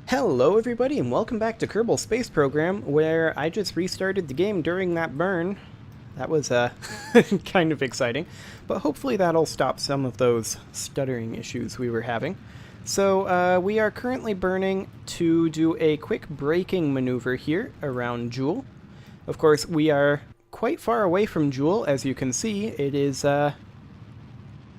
Hello everybody and welcome back to Kerbal Space Program, where I just restarted the game during that burn. That was kind of exciting, but hopefully that'll stop some of those stuttering issues we were having. So we are currently burning to do a quick braking maneuver here around Jewel. Of course, we are quite far away from Jewel, as you can see. It is a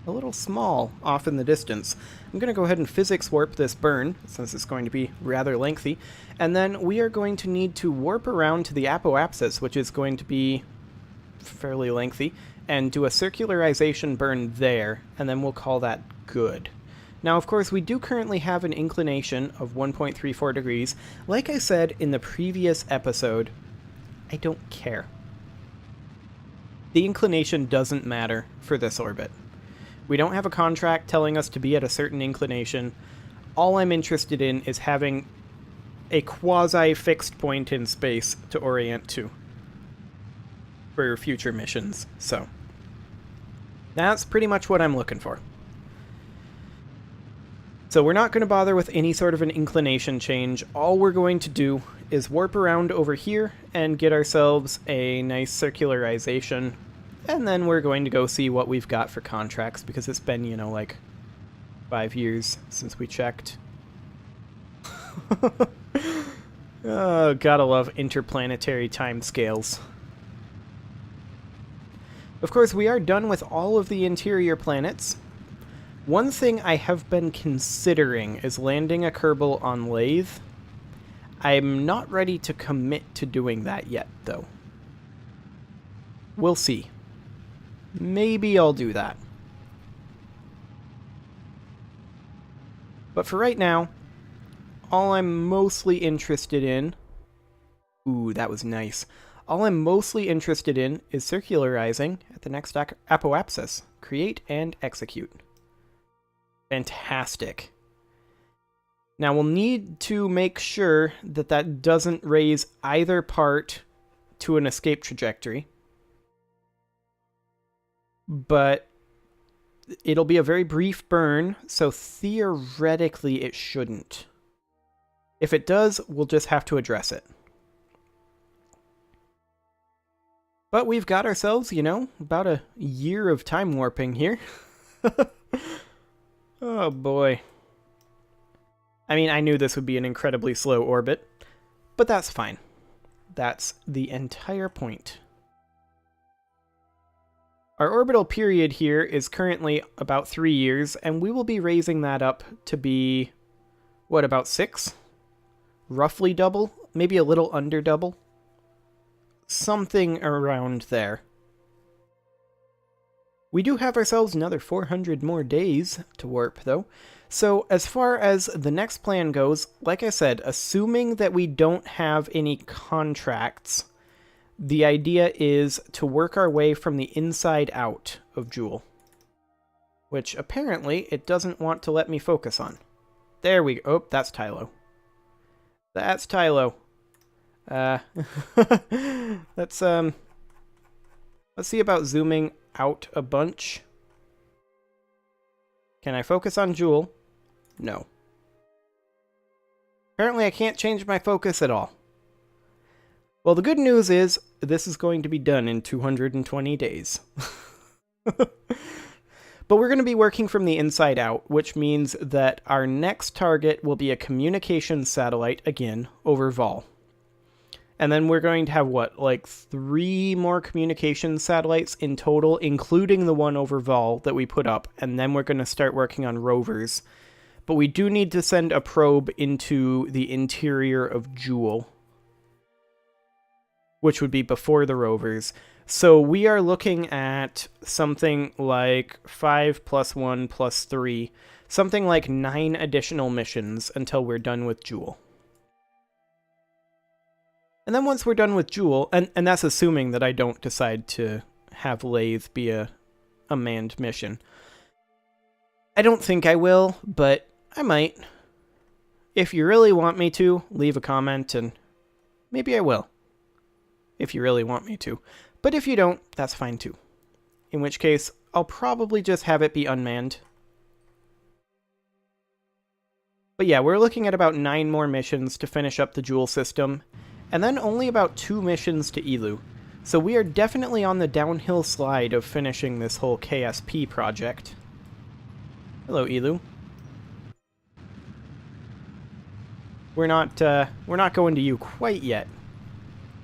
little small off in the distance. I'm going to go ahead and physics warp this burn, since it's going to be rather lengthy, and then we are going to need to warp around to the apoapsis, which is going to be fairly lengthy, and do a circularization burn there, and then we'll call that good. Now, of course, we do currently have an inclination of 1.34 degrees. Like I said in the previous episode, I don't care. The inclination doesn't matter for this orbit. We don't have a contract telling us to be at a certain inclination. All I'm interested in is having a quasi-fixed point in space to orient to for future missions. So that's pretty much what I'm looking for. So we're not going to bother with any sort of an inclination change. All we're going to do is warp around over here and get ourselves a nice circularization. And then we're going to go see what we've got for contracts, because it's been, you know, like 5 years since we checked. Oh, gotta love interplanetary timescales. Of course, we are done with all of the interior planets. One thing I have been considering is landing a Kerbal on Lathe. I'm not ready to commit to doing that yet, though. We'll see. Maybe I'll do that. But for right now, all I'm mostly interested in... Ooh, that was nice. All I'm mostly interested in is circularizing at the next apoapsis. Create and execute. Fantastic. Now we'll need to make sure that that doesn't raise either part to an escape trajectory. But it'll be a very brief burn, so theoretically it shouldn't. If it does, we'll just have to address it. But we've got ourselves, you know, about a year of time warping here. Oh boy. I mean, I knew this would be an incredibly slow orbit, but that's fine. That's the entire point. Our orbital period here is currently about 3 years, and we will be raising that up to be, what, about 6? Roughly double? Maybe a little under double? Something around there. We do have ourselves another 400 more days to warp, though. So as far as the next plan goes, like I said, assuming that we don't have any contracts, the idea is to work our way from the inside out of Jewel, which apparently it doesn't want to let me focus on. There we go. Oh, that's Tylo. That's Tylo. Let's see about zooming out a bunch. Can I focus on Jewel? No. Apparently I can't change my focus at all. Well, the good news is this is going to be done in 220 days. But we're going to be working from the inside out, which means that our next target will be a communications satellite, again, over Vol. And then we're going to have, what, like 3 more communications satellites in total, including the one over Vol that we put up, and then we're going to start working on rovers. But we do need to send a probe into the interior of Jewel, which would be before the rovers. So we are looking at something like 5 + 1 + 3, something like 9 additional missions until we're done with Jewel. And then once we're done with Jewel, and that's assuming that I don't decide to have Lathe be a manned mission. I don't think I will, but I might. If you really want me to, leave a comment and maybe I will. If you really want me to. But if you don't, that's fine too. In which case, I'll probably just have it be unmanned. But yeah, we're looking at about 9 more missions to finish up the Jewel system, and then only about 2 missions to Elu. So we are definitely on the downhill slide of finishing this whole KSP project. Hello, Elu. We're not going to you quite yet.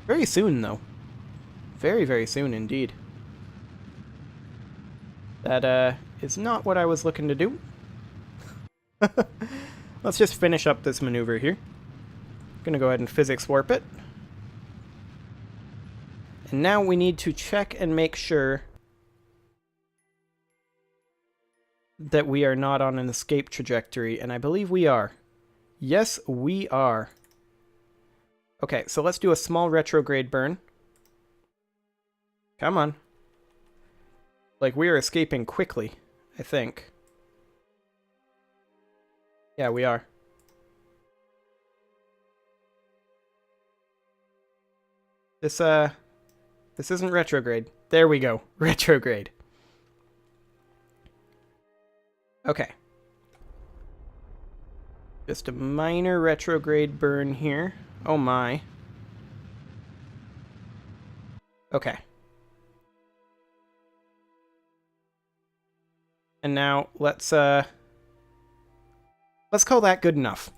Very soon, though. Very, very soon indeed. That is not what I was looking to do. Let's just finish up this maneuver here. Gonna go ahead and physics warp it. And now we need to check and make sure that we are not on an escape trajectory, and I believe we are. Yes, we are. Okay, so let's do a small retrograde burn. Come on. Like, we are escaping quickly, I think. Yeah, we are. This isn't retrograde. There we go. Retrograde. Okay. Just a minor retrograde burn here. Oh my. Okay. And now let's call that good enough.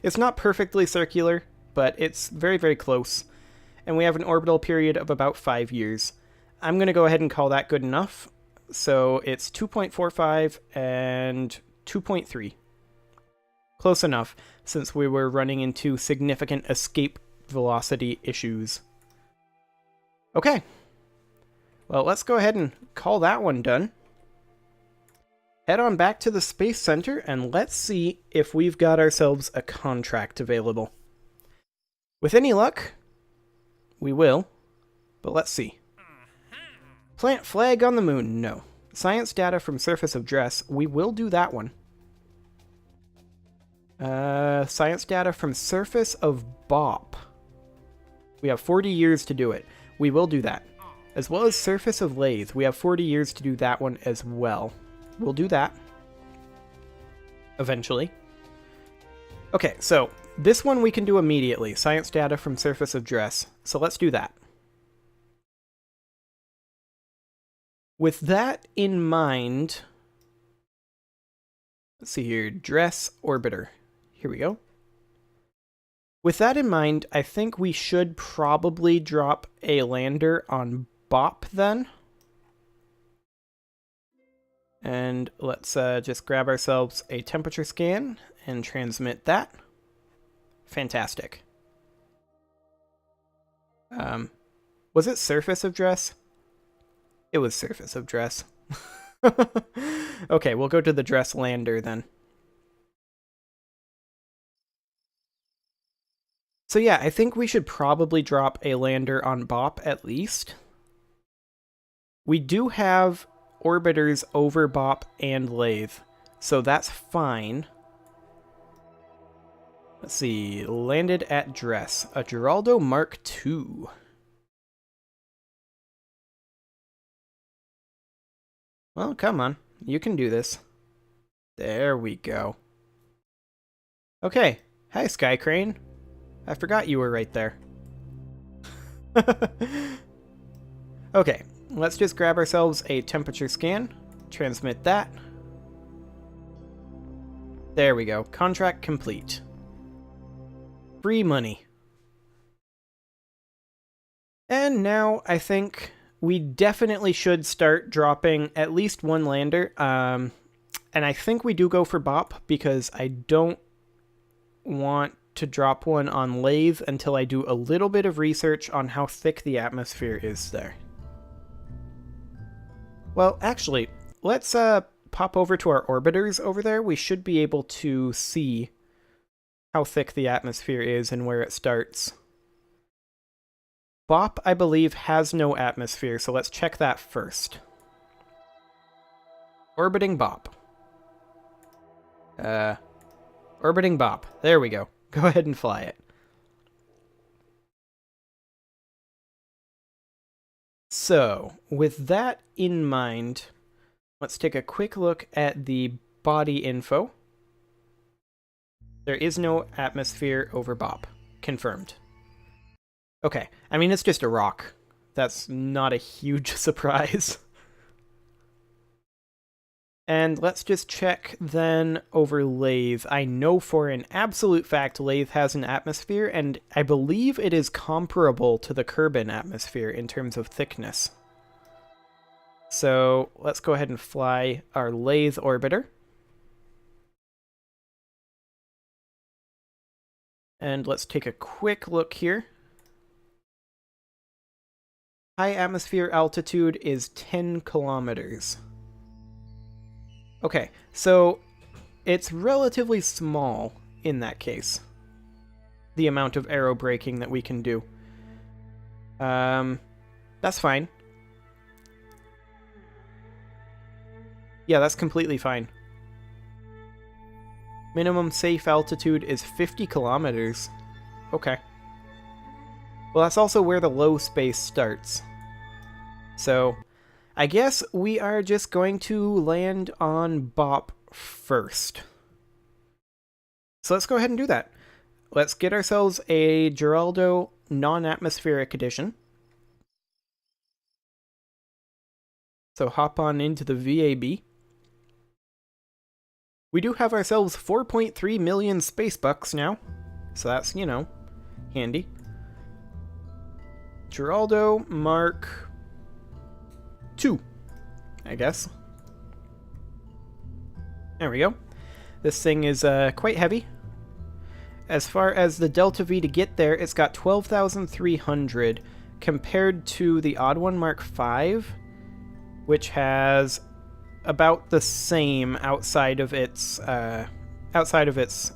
It's not perfectly circular, but it's very, very close. And we have an orbital period of about 5 years. I'm going to go ahead and call that good enough. So it's 2.45 and 2.3. Close enough, since we were running into significant escape velocity issues. Okay. Well, let's go ahead and call that one done. Head on back to the Space Center, and let's see if we've got ourselves a contract available. With any luck, we will, but let's see. Plant flag on the moon, no. Science data from surface of Dress, we will do that one. Science data from surface of Bop. We have 40 years to do it. We will do that. As well as surface of Lathe, we have 40 years to do that one as well. We'll do that. Eventually. Okay, so this one we can do immediately. Science data from surface of Dress. So let's do that. With that in mind, let's see here. Dress orbiter. Here we go. With that in mind, I think we should probably drop a lander on Bop then. And let's just grab ourselves a temperature scan and transmit that. Fantastic. Was it surface of Dress? It was surface of Dress. Okay, we'll go to the Dress lander then. So yeah, I think we should probably drop a lander on Bop at least. We do have orbiters over Bop and Lathe, so that's fine. Let's see, landed at Dress, a Geraldo Mark II. Well, come on, you can do this. There we go. Okay, hi Sky Crane. I forgot you were right there. Okay, let's just grab ourselves a temperature scan, transmit that. There we go, contract complete. Free money. And now I think we definitely should start dropping at least one lander. And I think we do go for Bop because I don't want to drop one on Lathe until I do a little bit of research on how thick the atmosphere is there. Well, actually, let's pop over to our orbiters over there. We should be able to see how thick the atmosphere is and where it starts. Bop, I believe, has no atmosphere, so let's check that first. Orbiting Bop. Orbiting Bop. There we go. Go ahead and fly it. So, with that in mind, let's take a quick look at the body info. There is no atmosphere over BOP. Confirmed. Okay, I mean, it's just a rock. That's not a huge surprise. And let's just check then over Lathe. I know for an absolute fact Lathe has an atmosphere, and I believe it is comparable to the Kerbal atmosphere in terms of thickness. So let's go ahead and fly our Lathe orbiter. And let's take a quick look here. High atmosphere altitude is 10 kilometers. Okay, so it's relatively small in that case, the amount of aero braking that we can do. That's fine. Yeah, that's completely fine. Minimum safe altitude is 50 kilometers. Okay. Well, that's also where the low space starts. So, I guess we are just going to land on BOP first. So let's go ahead and do that. Let's get ourselves a Geraldo non-atmospheric edition. So hop on into the VAB. We do have ourselves 4.3 million space bucks now. So that's, you know, handy. Geraldo Mark 2, I guess. There we go. This thing is quite heavy. As far as the Delta V to get there, it's got 12,300 compared to the Odd One Mark 5, which has about the same outside of its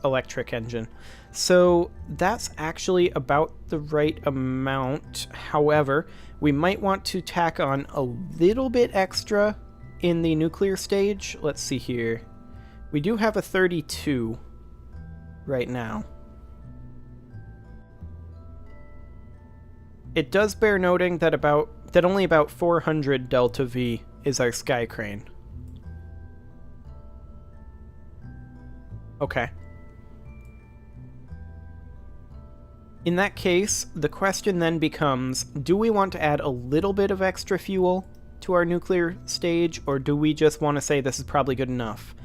electric engine. So that's actually about the right amount. However, we might want to tack on a little bit extra in the nuclear stage. Let's see here. We do have a 32 right now. It does bear noting that only about 400 Delta V is our sky crane. Okay. In that case, the question then becomes, do we want to add a little bit of extra fuel to our nuclear stage, or do we just want to say this is probably good enough?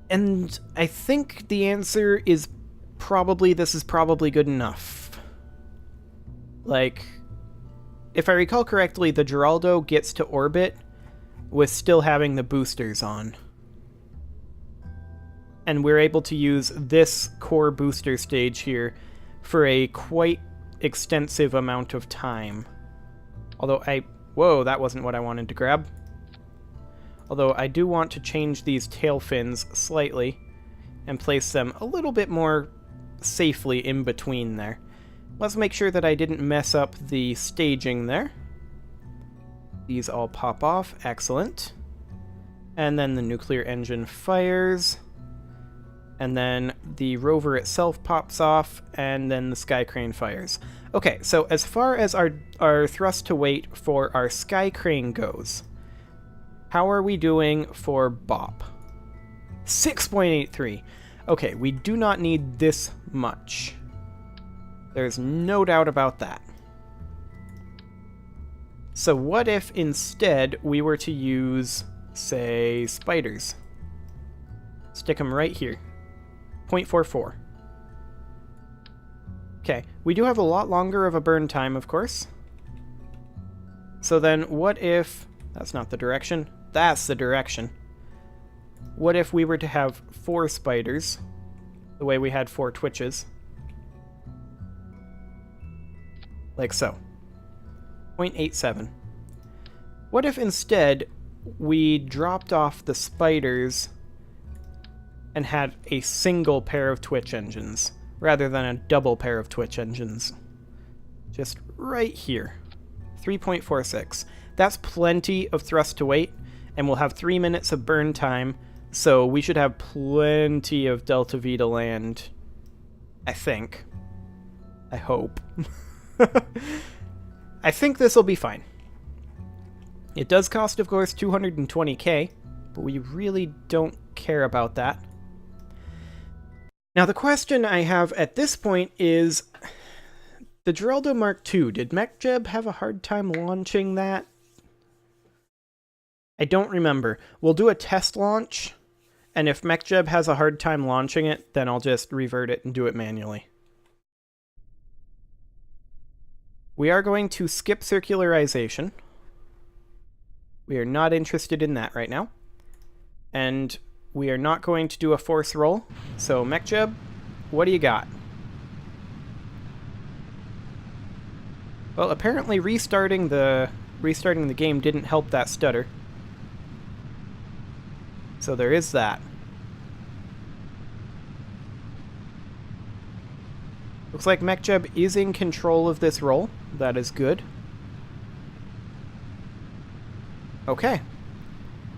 And I think the answer is probably this is probably good enough. Like, if I recall correctly, the Geraldo gets to orbit with still having the boosters on. And we're able to use this core booster stage here for a quite extensive amount of time. Although whoa, that wasn't what I wanted to grab. Although I do want to change these tail fins slightly and place them a little bit more safely in between there. Let's make sure that I didn't mess up the staging there. These all pop off, excellent. And then the nuclear engine fires. And then the rover itself pops off, and then the sky crane fires. Okay, so as far as our thrust to weight for our sky crane goes, how are we doing for BOP? 6.83. Okay, we do not need this much. There's no doubt about that. So what if instead we were to use, say, spiders? Stick them right here. 0.44. Okay, we do have a lot longer of a burn time, of course. So then what if... That's not the direction. That's the direction. What if we were to have 4 spiders, the way we had 4 twitches? Like so. 0.87. What if instead we dropped off the spiders and had a single pair of twitch engines, rather than a double pair of twitch engines? Just right here. 3.46. That's plenty of thrust to weight, and we'll have 3 minutes of burn time, so we should have plenty of Delta V to land. I think. I hope. I think this will be fine. It does cost, of course, 220k, but we really don't care about that. Now the question I have at this point is, the Geraldo Mark II, did MechJeb have a hard time launching that? I don't remember. We'll do a test launch, and if MechJeb has a hard time launching it, then I'll just revert it and do it manually. We are going to skip circularization. We are not interested in that right now. And we are not going to do a force roll. So MechJeb, what do you got? Well, apparently restarting the game didn't help that stutter. So there is that. Looks like MechJeb is in control of this roll. That is good. Okay.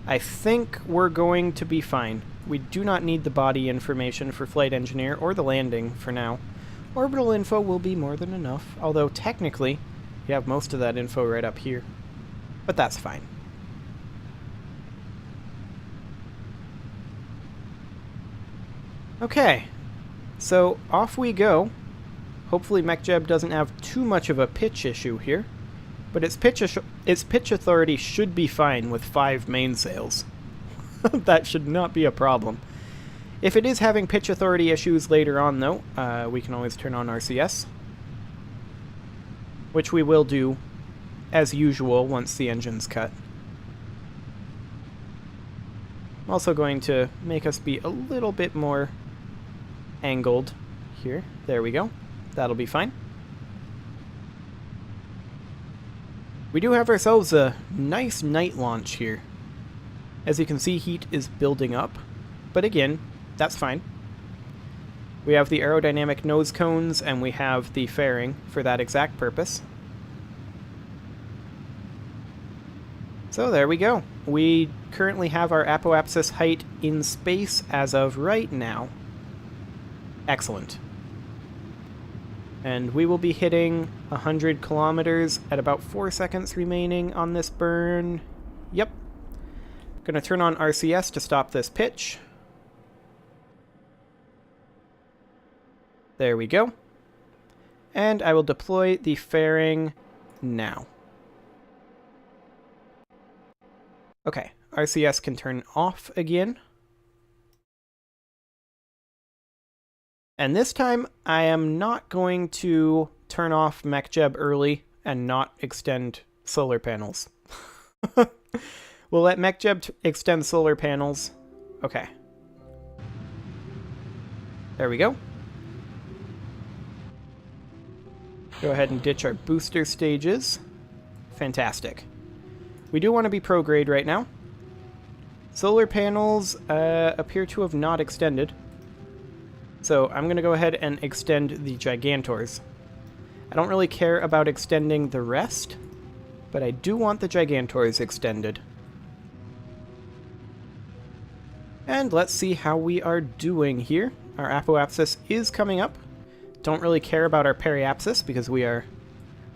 I think we're going to be fine. We do not need the body information for Flight Engineer or the landing for now. Orbital info will be more than enough, although technically you have most of that info right up here. But that's fine. Okay, so off we go. Hopefully MechJeb doesn't have too much of a pitch issue here, but its pitch authority should be fine with 5 mainsails. That should not be a problem. If it is having pitch authority issues later on, though, we can always turn on RCS, which we will do, as usual, once the engine's cut. I'm also going to make us be a little bit more angled here. There we go. That'll be fine. We do have ourselves a nice night launch here. As you can see, heat is building up, but again, that's fine. We have the aerodynamic nose cones, and we have the fairing for that exact purpose. So there we go. We currently have our apoapsis height in space as of right now. Excellent. And we will be hitting 100 kilometers at about 4 seconds remaining on this burn. Yep. Gonna turn on RCS to stop this pitch. There we go. And I will deploy the fairing now. Okay, RCS can turn off again. And this time, I am not going to turn off MechJeb early and not extend solar panels. We'll let MechJeb extend solar panels. Okay. There we go. Go ahead and ditch our booster stages. Fantastic. We do want to be pro-grade right now. Solar panels appear to have not extended. So I'm going to go ahead and extend the Gigantors. I don't really care about extending the rest, but I do want the Gigantors extended. And let's see how we are doing here. Our apoapsis is coming up. Don't really care about our periapsis because we are...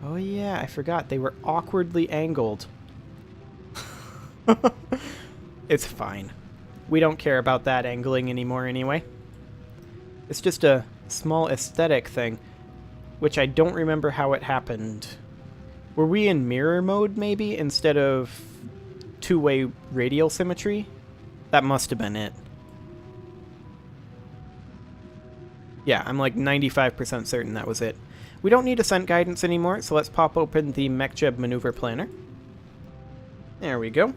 Oh yeah, I forgot. They were awkwardly angled. It's fine. We don't care about that angling anymore anyway. It's just a small aesthetic thing, which I don't remember how it happened. Were we in mirror mode, maybe, instead of two-way radial symmetry? That must have been it. Yeah, I'm like 95% certain that was it. We don't need ascent guidance anymore, so let's pop open the MechJeb maneuver planner. There we go.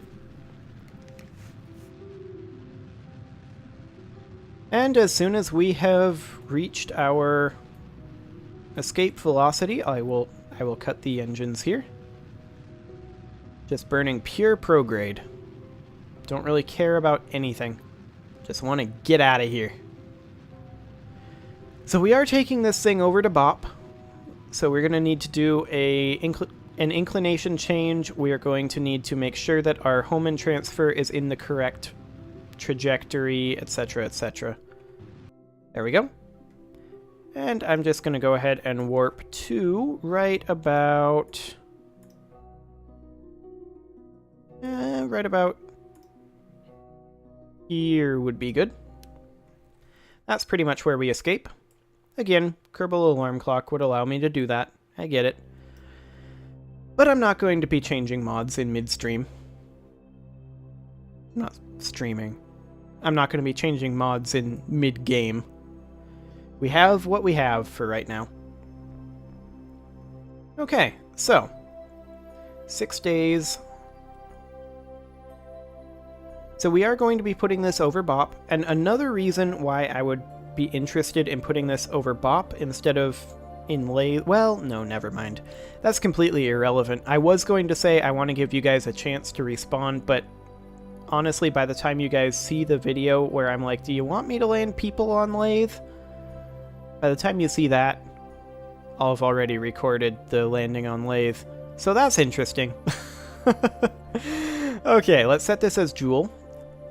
And as soon as we have reached our escape velocity, I will cut the engines here. Just burning pure prograde. Don't really care about anything. Just want to get out of here. So we are taking this thing over to BOP. So we're going to need to do an inclination change. We are going to need to make sure that our Hohmann transfer is in the correct trajectory, etc., etc. There we go. And I'm just going to go ahead and warp to right about... right about here would be good. That's pretty much where we escape. Again, Kerbal Alarm Clock would allow me to do that. I get it. But I'm not going to be changing mods in midstream. Not streaming. I'm not going to be changing mods in mid-game. We have what we have for right now. Okay, so 6 days. So we are going to be putting this over BOP, and another reason why I would be interested in putting this over BOP instead of in lathe... Well, no, never mind. That's completely irrelevant. I was going to say I want to give you guys a chance to respawn, but honestly, by the time you guys see the video where I'm like, do you want me to land people on lathe? By the time you see that, I'll have already recorded the landing on lathe. So that's interesting. Okay, let's set this as Joule.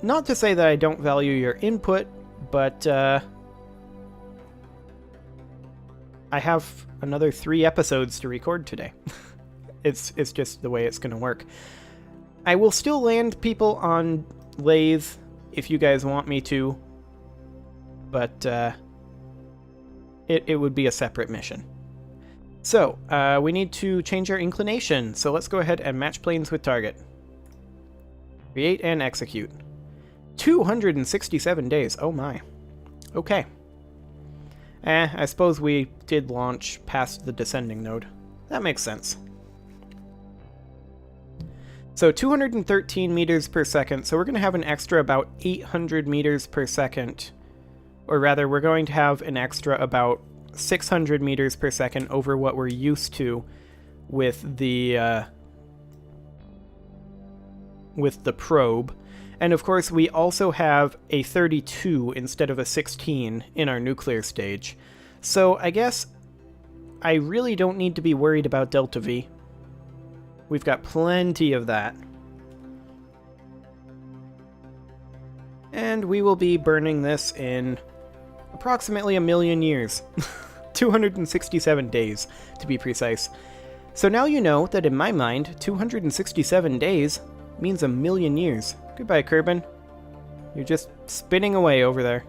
Not to say that I don't value your input, but I have another 3 episodes to record today. It's just the way it's going to work. I will still land people on lathe if you guys want me to, but it would be a separate mission. So, we need to change our inclination, so let's go ahead and match planes with target. Create and execute. 267 days, oh my. Okay. I suppose we did launch past the descending node. That makes sense. So 213 meters per second, so we're going to have an extra about 800 meters per second. Or rather, we're going to have an extra about 600 meters per second over what we're used to with the probe. And of course, we also have a 32 instead of a 16 in our nuclear stage. So I guess I really don't need to be worried about Delta V. We've got plenty of that. And we will be burning this in approximately 1,000,000 years. 267 days, to be precise. So now you know that in my mind, 267 days means 1,000,000 years. Goodbye, Kerbin. You're just spinning away over there.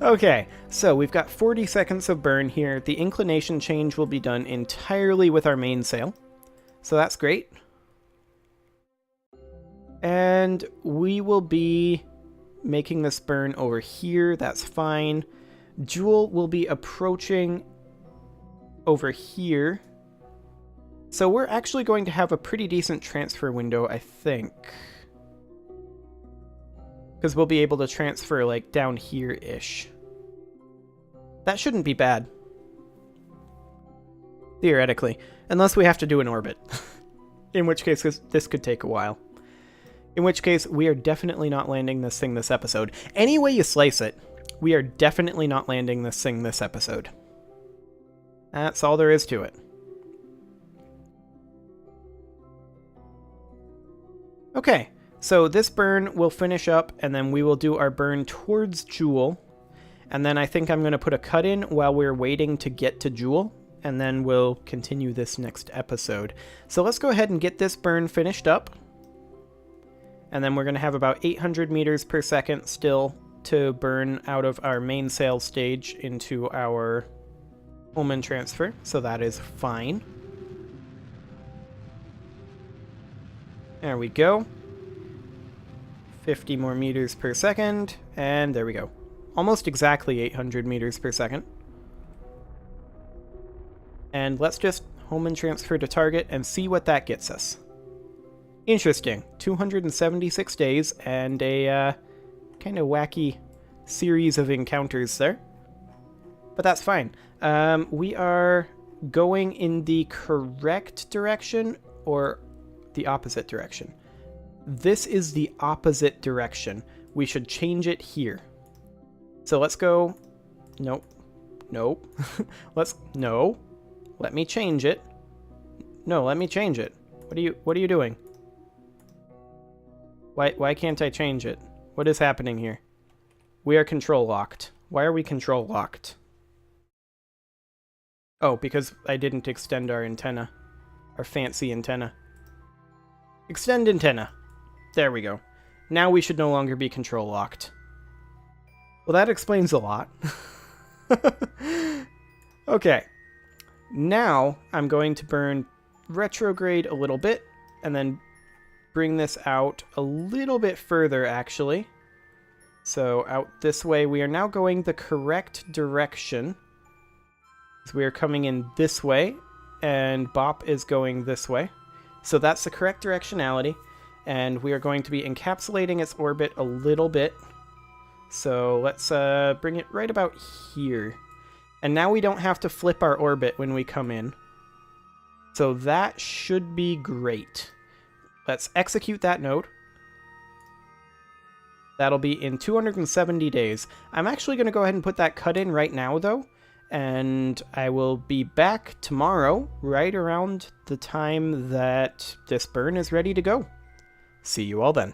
Okay, so we've got 40 seconds of burn here. The inclination change will be done entirely with our mainsail. So that's great. And we will be making this burn over here. That's fine. Joule will be approaching over here. So we're actually going to have a pretty decent transfer window, I think. Because we'll be able to transfer, like, down here-ish. That shouldn't be bad. Theoretically. Unless we have to do an orbit. In which case, this could take a while. In which case, we are definitely not landing this thing this episode. Any way you slice it, we are definitely not landing this thing this episode. That's all there is to it. Okay, so this burn will finish up, and then we will do our burn towards Joule. And then I think I'm going to put a cut in while we're waiting to get to Joule, and then we'll continue this next episode. So let's go ahead and get this burn finished up. And then we're going to have about 800 meters per second still to burn out of our mainsail stage into our Ullmann transfer, so that is fine. There we go. 50 more meters per second, and there we go. Almost exactly 800 meters per second. And let's just Ullmann transfer to target and see what that gets us. Interesting. 276 days and a kind of wacky series of encounters there. But that's fine. We are going in the correct direction or the opposite direction. This is the opposite direction. We should change it here. So let's go. Nope. Nope. No. Let me change it. No, let me change it. What are you doing? Why can't I change it? What is happening here? We are control locked. Why are we control locked? Oh, because I didn't extend our antenna. Our fancy antenna. Extend antenna. There we go. Now we should no longer be control locked. Well, that explains a lot. Okay. Now I'm going to burn retrograde a little bit, and then bring this out a little bit further, actually. So out this way, we are now going the correct direction. So we are coming in this way, and Bop is going this way. So that's the correct directionality, and we are going to be encapsulating its orbit a little bit. So let's bring it right about here. And now we don't have to flip our orbit when we come in. So that should be great. Let's execute that node. That'll be in 270 days. I'm actually going to go ahead and put that cut in right now, though. And I will be back tomorrow, right around the time that this burn is ready to go. See you all then.